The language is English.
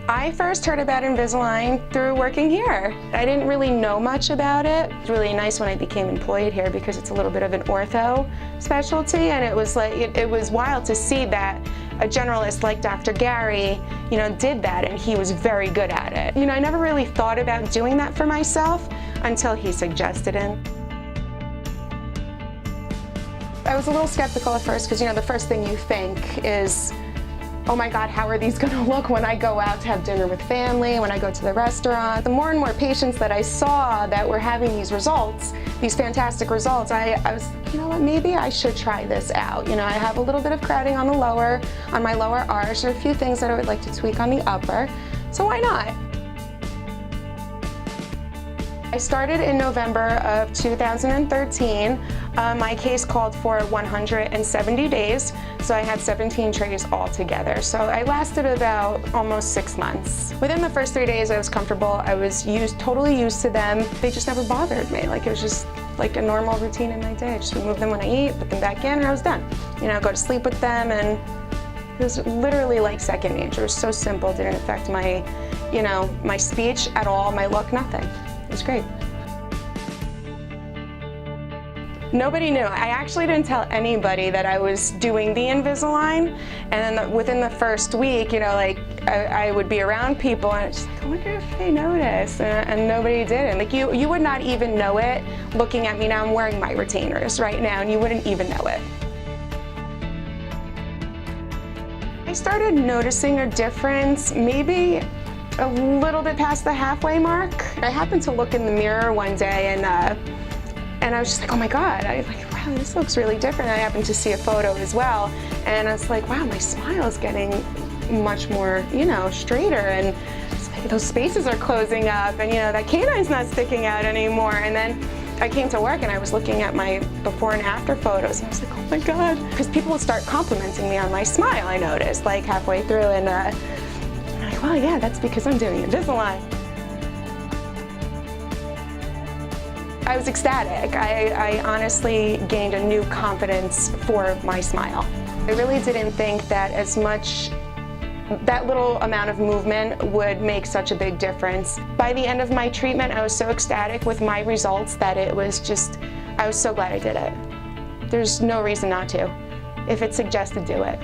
I first heard about Invisalign through working here. I didn't really know much about it. It was really nice when I became employed here because it's a little bit of an ortho specialty, and it was like it was wild to see that a generalist like Dr. Gary, did that, and he was very good at it. I never really thought about doing that for myself until he suggested it. I was a little skeptical at first because, the first thing you think is, oh my God, how are these gonna look when I go out to have dinner with family, when I go to the restaurant? The more and more patients that I saw that were having these results, these fantastic results, I was, maybe I should try this out. I have a little bit of crowding on my lower arch, and a few things that I would like to tweak on the upper, so why not? I started in November of 2013. My case called for 170 days, so I had 17 trays altogether. So I lasted about almost 6 months. Within the first 3 days I was comfortable. I was totally used to them. They just never bothered me. It was just like a normal routine in my day. I just remove them when I eat, put them back in, and I was done. Go to sleep with them, and it was literally like second nature. It was so simple, didn't affect my, my speech at all, my look, nothing. It was great. Nobody knew. I actually didn't tell anybody that I was doing the Invisalign, and then within the first week, I would be around people, and it's just like, I wonder if they notice, and nobody did. And you would not even know it looking at me now. I'm wearing my retainers right now, and you wouldn't even know it. I started noticing a difference maybe a little bit past the halfway mark. I happened to look in the mirror one day, and I was just like, oh my God, wow, this looks really different. I happened to see a photo as well, and I was like, wow, my smile is getting much more, straighter, and it's like those spaces are closing up, and that canine's not sticking out anymore. And then I came to work and I was looking at my before and after photos, and I was like, oh my God, because people would start complimenting me on my smile, I noticed, like halfway through, and I'm like, well, yeah, that's because I'm doing Invisalign. I was ecstatic. I honestly gained a new confidence for my smile. I really didn't think that that little amount of movement would make such a big difference. By the end of my treatment, I was so ecstatic with my results that I was so glad I did it. There's no reason not to. If it's suggested, do it.